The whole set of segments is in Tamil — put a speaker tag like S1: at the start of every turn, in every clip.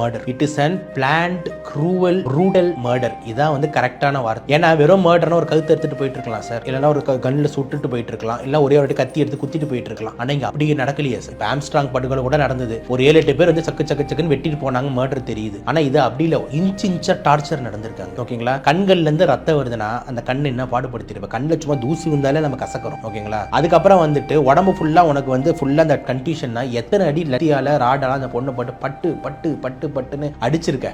S1: Murder. It is an plant cruel brutal murder. இதான் வந்து கரெக்டான வார்த்தை. ஏன்னா வெறும் மர்டர்னா ஒரு கழுத்து எடுத்துட்டு போயிட்டு இருக்கலாம் சார், இல்லைன்னா ஒரு கண்ணில் சுட்டுட்டு போயிட்டு இருக்கலாம், இல்ல ஒரே ஒரு கத்தி எடுத்து குத்திட்டு போயிட்டு இருக்கலாம். ஆனா இங்க அப்படி நடக்கலையே சார். ஆம்ஸ்ட்ராங் படுகொலை கூட நடந்தது, ஒரு 7-8 பேர் வந்து சக்கு சக்கு சக்குன்னு வெட்டிட்டு போனாங்க, மர்டர் தெரியுது. ஆனா இது அப்படி இல்லை, இன்ச்சா டார்ச்சர் நடந்திருக்காங்க. ஓகேங்களா? கண்கள்ல இருந்து ரத்தம் வருதுன்னா அந்த கண் என்ன பாடுபடுத்திருப்ப, கண்ணில் சும்மா தூசி வந்தாலே நம்ம கசக்கிறோம். ஓகேங்களா? அதுக்கப்புறம் வந்துட்டு உடம்பு ஃபுல்லா உனக்கு வந்து ஃபுல்லா அந்த கன்ஃபியூஷன்னா எத்தனை அடி லத்தியால ராடால அந்த பொண்ணை போட்டு பட்டு பட்டு பட்டு பட்டுன்னு அடிச்சிருக்க.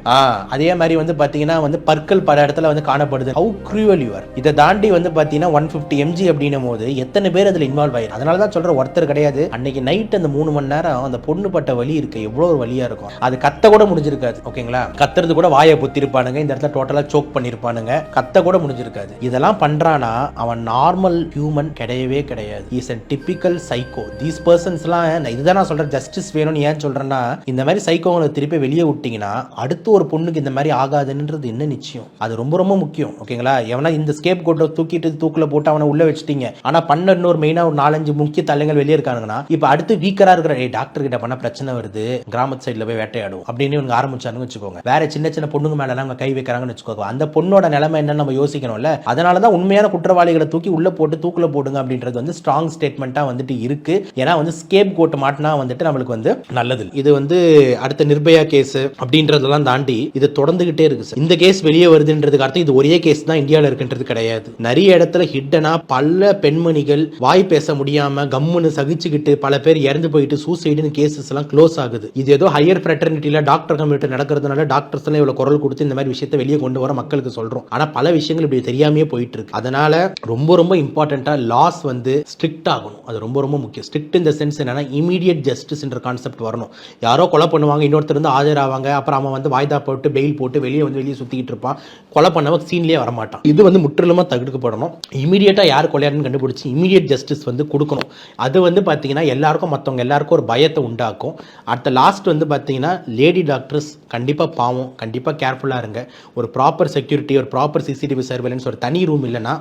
S1: அதே மாதிரி வந்து பாத்தீங்கன்னா வந்து பற்கள் பல இடத்துல வந்து காணப்படுது. How cruel you are. இதை தாண்டி வந்து பாத்தீங்கன்னா 150 mg அப்படின்னும் போது எத்தனை பேர் அதுல இன்வால்வ் ஆயிரு. அதனாலதான் சொல்ற ஒருத்தர் கிடையாது. அன்னைக்கு நைட் அந்த 3 மணி நேரம் அந்த பொண்ணு பட்ட வலி இருக்கு, எவ்வளவு ஒரு வலியா இருக்கும். அது கத்த கூட முடிஞ்சிருக்காது. ஓகேங்களா? கத்துறது கூட வாயை பொத்திருப்பானுங்க, இந்த இடத்துல டோட்டலா சோக் பண்ணிருப்பானுங்க, கத்த கூட முடிஞ்சிருக்காது. இதெல்லாம் பண்றானா அவன் நார்மல் ஹியூமன் கிடையவே கிடையாது. Is a typical psycho. these persons எல்லாம் இதுதான் நான் சொல்றேன், ஜஸ்டிஸ் வேணும்னு ஏன் சொல்றேன்னா, இந்த மாதிரி சைக்கோங்களை திருப்பி வெளியே விட்டீங்கன்னா அடுத்து ஒரு பொண்ணுக்கு இந்த மாதிரி ஆகாதுன்றது என்ன நிச்சயம். அது ரொம்ப ரொம்ப முக்கியம். ஓகேங்களா? எவனா இந்த ஸ்கேப் கோட்டை தூக்கிட்டு தூக்குல போட்டு அவனை உள்ள வச்சிட்டீங்க, ஆனா பண்ண இன்னொரு மெயினா ஒரு 4-5 முக்கிய தலைகள் வெளியே இருக்கானுங்கன்னா, இப்ப அடுத்து வீக்கரா இருக்கிற டாக்டர் கிட்ட பண்ண பிரச்சனை வருது, கிராமத்து சைட்ல போய் வேட்டையாடும் அப்படின்னு இவங்க ஆரம்பிச்சாருன்னு வச்சுக்கோங்க, வேற சின்ன சின்ன பொண்ணுங்க மேல அவங்க கை வைக்கிறாங்கன்னு வச்சுக்கோங்க, அந்த பொண்ணோட நிலைமை என்னன்னு நம்ம யோசிக்கணும்ல. அதனாலதான் உண்மையான குற்றவாளிகளை தூக்கி உள்ள போட்டு தூக்குல போடுங்க அப்படின்றது வந்து ஸ்ட்ராங் ஸ்டேட்மெண்டா வந்துட்டு இருக்கு. ஏன்னா வந்து ஸ்கேப் கோட் மாட்டினா வந்துட்டு நம்மளுக்கு வந்து நல்லது. இது வந்து அடுத்த நிர்பயா கேஸ் அப்படின்றதெல்லாம் தாண்டி இது தொடர்ந்துகிட்டே இருக்கு சார். இந்த கேஸ் வெளியே வருதுன்றதுக்கு அர்த்தம் இது ஒரே கேஸ் தான் இந்தியாவில் இருக்குன்றது கிடையாது. நிறைய இடத்துல ஹிட்டனா பல பெண்மணிகள் வாய் பேச முடியாம கம்முன்னு சகிச்சுக்கிட்டு பல பேர் இறந்து போயிட்டு சூசைடுன்னு கேசஸ் எல்லாம் க்ளோஸ் ஆகுது. இது ஏதோ ஹையர் ஃப்ரெட்டர்னிட்டியில டாக்டர் கம்யூனிட்டி நடக்கிறதுனால டாக்டர்ஸ் எல்லாம் இவ்வளவு குரல் கொடுத்து இந்த மாதிரி விஷயத்தை வெளியே கொண்டு வர மக்களுக்கு சொல்றோம். ஆனா பல விஷயங்கள் இப்படி தெரியாமையே போயிட்டு இருக்கு. அதனால ரொம்ப ரொம்ப இம்பார்ட்டன்டா லாஸ் வந்து ஸ்ட்ரிக்ட் ஆகணும். அது ரொம்ப ரொம்ப முக்கியம். ஸ்ட்ரிக்ட் இந்த சென்ஸ் என்னன்னா இமீடியட் ஜஸ்டிஸ் என்ற கான்செப்ட் வரணும். யாரோ கொலை பண்ணுவாங்க, இன்னொருத்தர் வந்து ஆஜராவாங்க, அப்புறம் அவன் வந்து வாய்தா போட்டு பெயில் போட்டு வெளியே சுத்திட்டு இருப்பான், கொலை பண்ணவன் சீன்லயே வரமாட்டான். இது வந்து முற்றிலுமா தடுக்கப்படணும். இமீடியட்டா யார் கொலையாருன்னு கண்டுபிடிச்சு இமீடியட் ஜஸ்டிஸ் வந்து கொடுக்கணும். அது வந்து பாத்தீங்கன்னா எல்லாருக்கும் மற்றவங்க எல்லாருக்கும் ஒரு பயத்தை உண்டாக்கும். அடுத்த லாஸ்ட் வந்து பாத்தீங்கன்னா லேடி டாக்டர்ஸ் கண்டிப்பா பாவம், கண்டிப்பா கேர்ஃபுல்லா இருங்க. ஒரு ப்ராப்பர் செக்யூரிட்டி, ஒரு ப்ராப்பர் சிசிடிவி சர்வேலன்ஸ், ஒரு தனி ரூம் இல்லைன்னா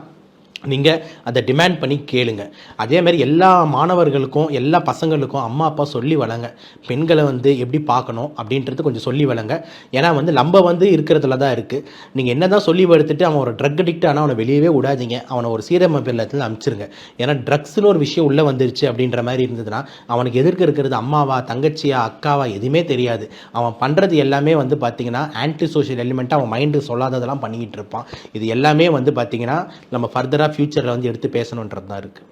S1: நீங்கள் அதை டிமாண்ட் பண்ணி கேளுங்க. அதே மாதிரி எல்லா மாணவர்களுக்கும் எல்லா பசங்களுக்கும் அம்மா அப்பா சொல்லி வளங்க, பெண்களை வந்து எப்படி பார்க்கணும் அப்படின்றது கொஞ்சம் சொல்லி வளங்க. ஏன்னா வந்து நம்ம வந்து இருக்கிறதுல தான் இருக்குது. நீங்கள் என்ன தான் சொல்லி வளர்த்துட்டு அவன் ஒரு ட்ரக் அடிக்ட் ஆனால் அவனை வெளியவே விடாதீங்க, அவனை ஒரு சீரமைப்பு இல்லத்தில் அனுப்பிச்சிருங்க. ஏன்னா ட்ரக்ஸ்னு ஒரு விஷயம் உள்ளே வந்துருச்சு அப்படின்ற மாதிரி இருந்ததுன்னா அவனுக்கு எதிர்க்க இருக்கிறது அம்மாவா தங்கச்சியா அக்காவா எதுவுமே தெரியாது. அவன் பண்ணுறது எல்லாமே வந்து பார்த்தீங்கன்னா ஆன்டி சோஷியல் எலிமெண்ட்டாக அவன் மைண்டு சொல்லாததெல்லாம் பண்ணிக்கிட்டு இருப்பான். இது எல்லாமே வந்து பார்த்தீங்கன்னா நம்ம ஃபர்தராக ஃபியூச்சரில் வந்து எடுத்து பேசணுன்றது தான் இருக்குது.